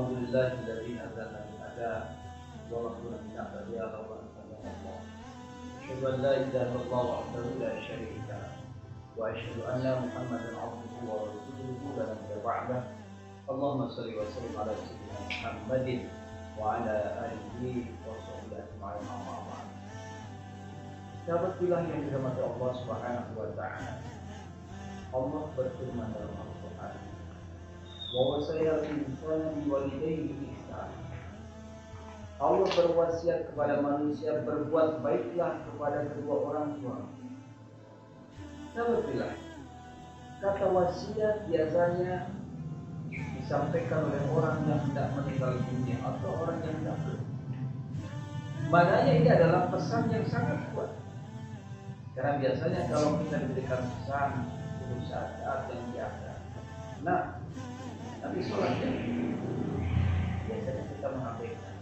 Alhamdulillahilladzi hadzana lihada wa lam yakun lana bihi wa Allah. Asyhadu an la ilaha illallah wahdahu la syarika lah wa asyhadu anna Muhammadan abduhu wa rasuluhu la nabiyya ba'dah. Allahumma shalli wa sallim ala sayyidina Muhammadin wa ala alihi wa sahbihi ajma'in. Amma ba'd. Sahabat bilang yang dirahmati Allah Subhanahu wa taala. Allah berfirman dalam Al-Qur'an, "Wa wasayal insana biwalidayhi ihsan." Allah berwasiat kepada manusia berbuat baiklah kepada kedua orang tua. Sahabat bilang, kata wasiat biasanya disampaikan oleh orang yang hendak meninggal dunia atau orang yang hendak pergi. Maknanya ini adalah pesan yang sangat kuat. Karena biasanya kalau kita diberikan pesan saat yang biasa, nah, tapi sholatnya biasanya kita mengabaikan,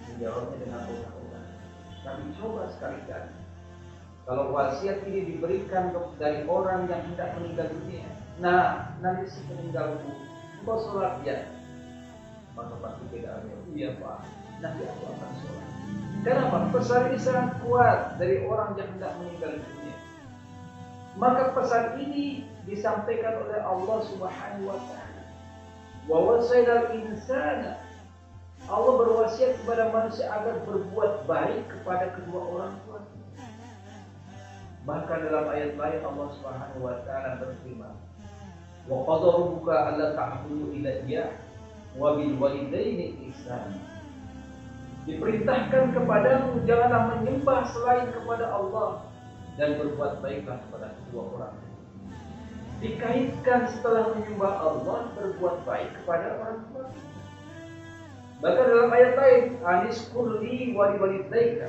menjawabnya dengan ulang-ulang. Tapi coba sekali-kali, kalau wasiat ini diberikan dari orang yang hendak meninggal dunia, nah, nanti si peninggalku, engkau sholat ya, maka pasti tidak ada. Iya Pak, nanti aku akan sholat. Kenapa? Pesan ini sangat kuat dari orang yang hendak meninggal dunia. Maka pesan ini disampaikan oleh Allah Subhanahu wa taala. Wa wasailal insana. Allah berwasiat kepada manusia agar berbuat baik kepada kedua orang tua. Bahkan dalam ayat lain Allah Subhanahu wa taala berfirman, "Wa qadara rabbuka alla ta'budu illa iyyah wa bil walidayni ihsana." Diperintahkan kepadamu janganlah menyembah selain kepada Allah dan berbuat baiklah kepada kedua orang. Dikaitkan setelah menyembah Allah berbuat baik kepada orang tua. Bahkan dalam ayat lain, "Anishkur li wa liwalidayka."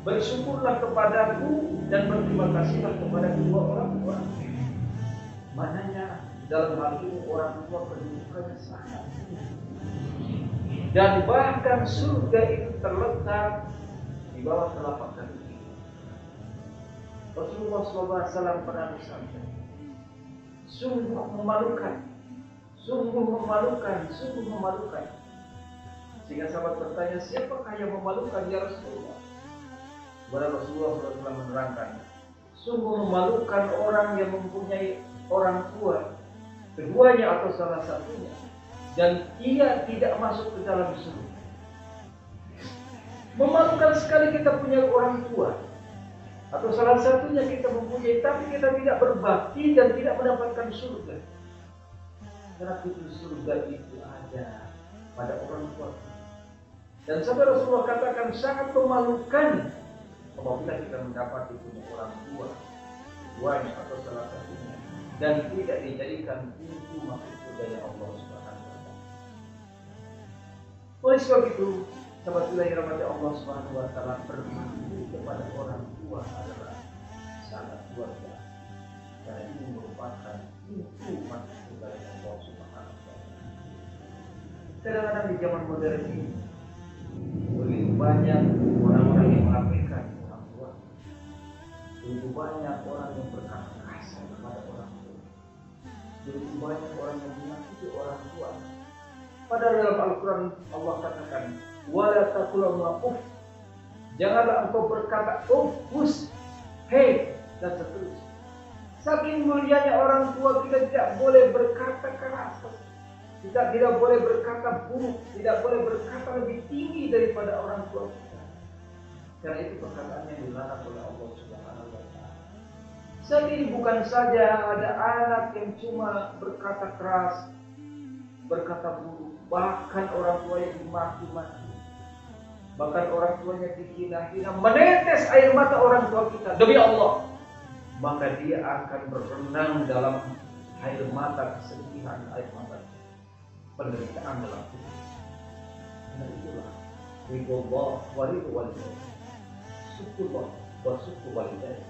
Bersyukurlah kepadaku dan berterima kasihlah kepada kedua orang tua. Maknanya dalam hal ini orang tua kedudukannya sangat tinggi. Dan bahkan surga itu terletak di bawah telapak kaki. Rasulullah SAW pernah bersabda, sungguh memalukan, sungguh memalukan, sungguh memalukan. Sehingga sahabat bertanya, siapakah yang memalukan ya Rasulullah? Kepada Rasulullah SAW menerangkan, sungguh memalukan orang yang mempunyai orang tua, keduanya atau salah satunya, dan ia tidak masuk ke dalam surga. Memalukan sekali kita punya orang tua, atau salah satunya kita mempunyai, tapi kita tidak berbakti dan tidak mendapatkan surga. Karena pintu surga itu ada pada orang tua. Dan sampai Rasulullah katakan sangat memalukan apabila kita mendapati punya orang tua, keduanya atau salah satunya, dan tidak dijadikan pintu masuk surga Allah Subhanahu wa taala. Oleh sebab itu, sahabat yang dirahmati Allah Subhanahu wa taala, berbakti kepada orang tua adalah sangat luar biasa. Karena ini merupakan pintu masuk surga Allah Subhanahu wa taala. Kadang-kadang di zaman modern ini begitu banyak orang-orang yang mengabaikan orang tua. Begitu banyak orang yang berkata kasar kepada orang tua. Begitu banyak orang yang menyakiti orang tua. Padahal dalam Al-Quran Allah katakan, "Wala taqul uff." Janganlah engkau berkata uffus, hei, dan seterusnya. Saking mulianya orang tua, kita tidak boleh berkata keras. Kita tidak boleh berkata buruk, tidak boleh berkata lebih tinggi daripada orang tua kita. Karena itu perkataan yang dilarang oleh Allah Subhanahu wa taala. Saat ini bukan saja ada anak yang cuma berkata keras, berkata buruk, bahkan orang tua yang dimaki-maki, bahkan orang tuanya dihina-hina, menetes air mata orang tua kita demi Allah, maka dia akan berenang dalam air mata kesedihan, air mata penderitaan dalam hidup. Karena itulah ridullah wa ridul walidain, syukurlah wa syukur walidain.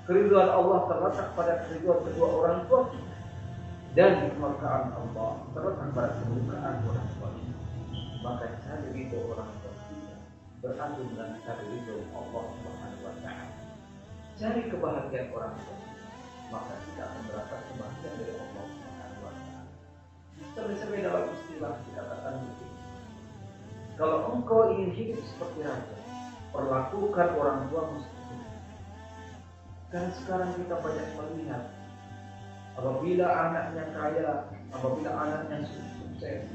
Keriduan Allah terletak pada keriduan kedua orang tua kita, dan kemurkaan Allah terletak pada kemurkaan orang tua kita. Maka cari ridho orang tua kita beradu dengan cari ridho Allah Subhanahu wa taala. Cari kebahagiaan orang tua kita, maka kita akan mendapat kebahagiaan dari Allah Subhanahu wa taala. Sampai-sampai dalam istilah dikatakan begini, kalau engkau ingin hidup seperti raja, perlakukan orang tuamu seperti itu. Karena sekarang kita banyak melihat, apabila anaknya kaya, apabila anaknya sukses,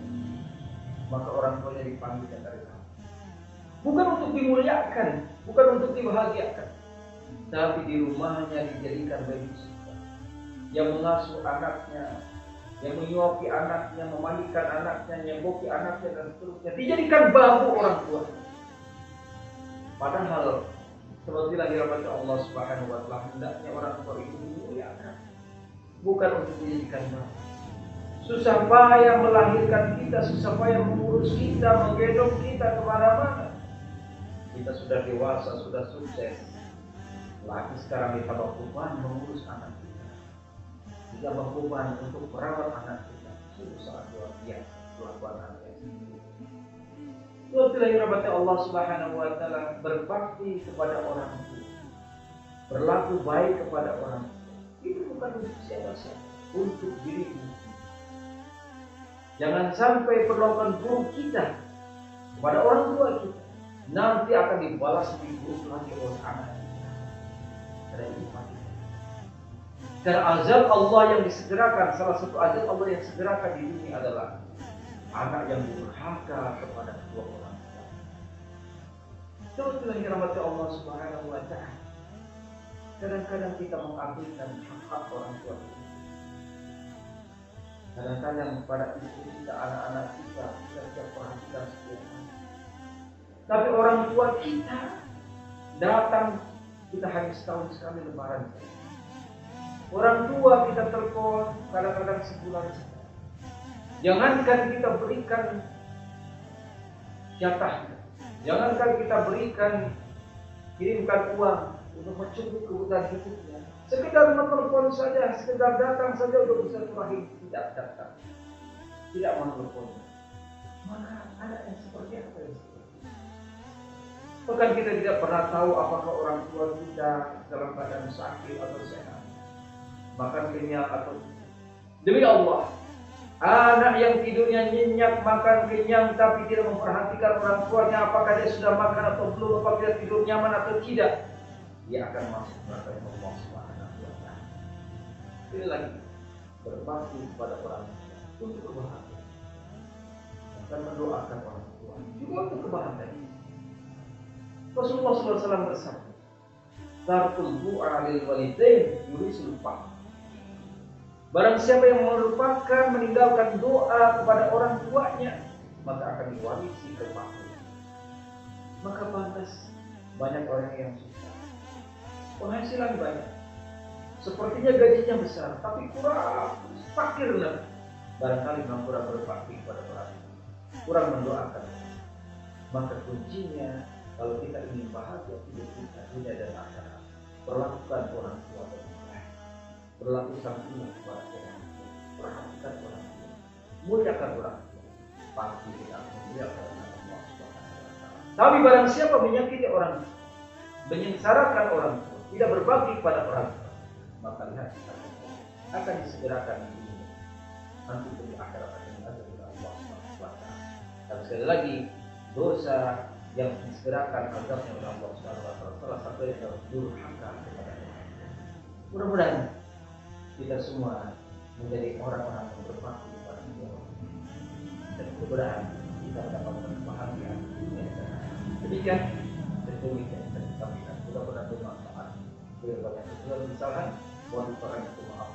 maka orang tuanya dipanggil dari kamu. Bukan untuk dimuliakan, bukan untuk dibahagiakan, tapi di rumahnya dijadikan babysitter, yang mengasuh anaknya, yang menyuapi anaknya, memandikan anaknya, nyemboki anaknya, dan seterusnya. Dijadikan babu orang tua. Padahal seperti yang dirahmati Allah Subhanahu wa Ta'ala, hendaknya orang tua itu dimuliakan, bukan untuk dijadikan babu. Susah payah melahirkan kita, susah payah mengurus kita, menggendong kita kemana-mana. Kita sudah dewasa, sudah sukses, lagi sekarang ditambah beban mengurus anak kita, ditambah beban untuk merawat anak kita. Itu sangat luar biasa kelakuan anak itu. Itulah yang dirahmati Allah Subhanahu wa Ta'ala, berbakti kepada orang tua, berlaku baik kepada orang tua. Itu bukan untuk siapa-siapa, untuk dirimu. Jangan sampai perlakuan buruk kita kepada orang tua kita nanti akan dibalas lebih buruk lagi oleh anak kita. Karena itu mati. Karena azab Allah yang disegerakan, salah satu azab Allah yang disegerakan di dunia adalah anak yang durhaka kepada kedua orang tua. Itulah yang dirahmati Allah Subhanahu wa Ta'ala. Kadang-kadang kita mengabaikan hak orang tua kita. Kadang-kadang pada istri kita, anak-anak kita setiap perhatikan setiap hari. Tapi orang tua kita datang, kita hanya setahun sekali lebaran. Orang tua kita telepon kadang-kadang sebulan sekali. Jangankan kita berikan jatahnya, jangankan kita berikan, kirimkan uang untuk mencukupi kebutuhan hidupnya. Sekedar menelpon saja, sekedar datang saja untuk bisa terakhir, tidak datang, tidak menelpon. Maka anak yang seperti apa yang seperti itu? Bahkan kita tidak pernah tahu apakah orang tua kita dalam keadaan sakit atau sehat, makan kenyang atau tidak. Demi Allah, anak yang tidurnya nyenyak, makan kenyang, tapi tidak memperhatikan orang tuanya apakah dia sudah makan atau belum, apakah dia tidur nyaman atau tidak, dia akan masuk neraka Allah Subhanahu wa Ta'ala. Ini lagi berbakti kepada orang tua untuk kebahagiaan, dan mendoakan orang tua juga untuk kebahagiaan. Rasulullah SAW bersabda, "Tarkul du'a lil walidain yurisul faqr." Barang siapa yang melupakan meninggalkan doa kepada orang tuanya, maka akan diwarisi kemakmuran. Maka pantas banyak orang yang susah, penghasilan banyak, sepertinya gajinya besar, tapi kurang fakir lah. Barangkali memang kurang berbakti kepada orang, kurang mendoakan. Maka kuncinya, kalau kita ingin bahagia hidup kita dunia dan akhirat, perlakukan orang tua dengan baik, berlaku santunan kepada orang tua, perhatikan orang tua, muliakan orang tua, pasti kita akan muliakan Allah Subhanahu wa Ta'ala. Tapi barang siapa menyakiti orang tua, menyengsarakan orang tua, tidak berbakti kepada orang tua, maka lihat akan disegerakan di dunia, nanti di akhirat akan diazab oleh Allah Subhanahu wa Ta'ala. Dan sekali lagi, dosa yang disegerakan azabnya oleh Allah Subhanahu wa Ta'ala salah satunya adalah durhaka kepada orang tua. Mudah-mudahan kita semua menjadi orang-orang yang berbakti kepada Allah, dan mudah-mudahan kita mendapatkan kebahagiaan di dunia dan akhirat. Demikian tentunya kita sampaikan, mudah-mudahan bermanfaat. Bila banyak kesalahan, mohon diperhatikan maaf.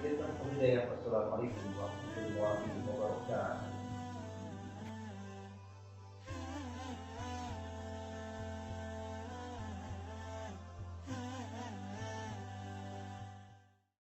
Wassalamualaikum warahmatullahi wabarakatuh.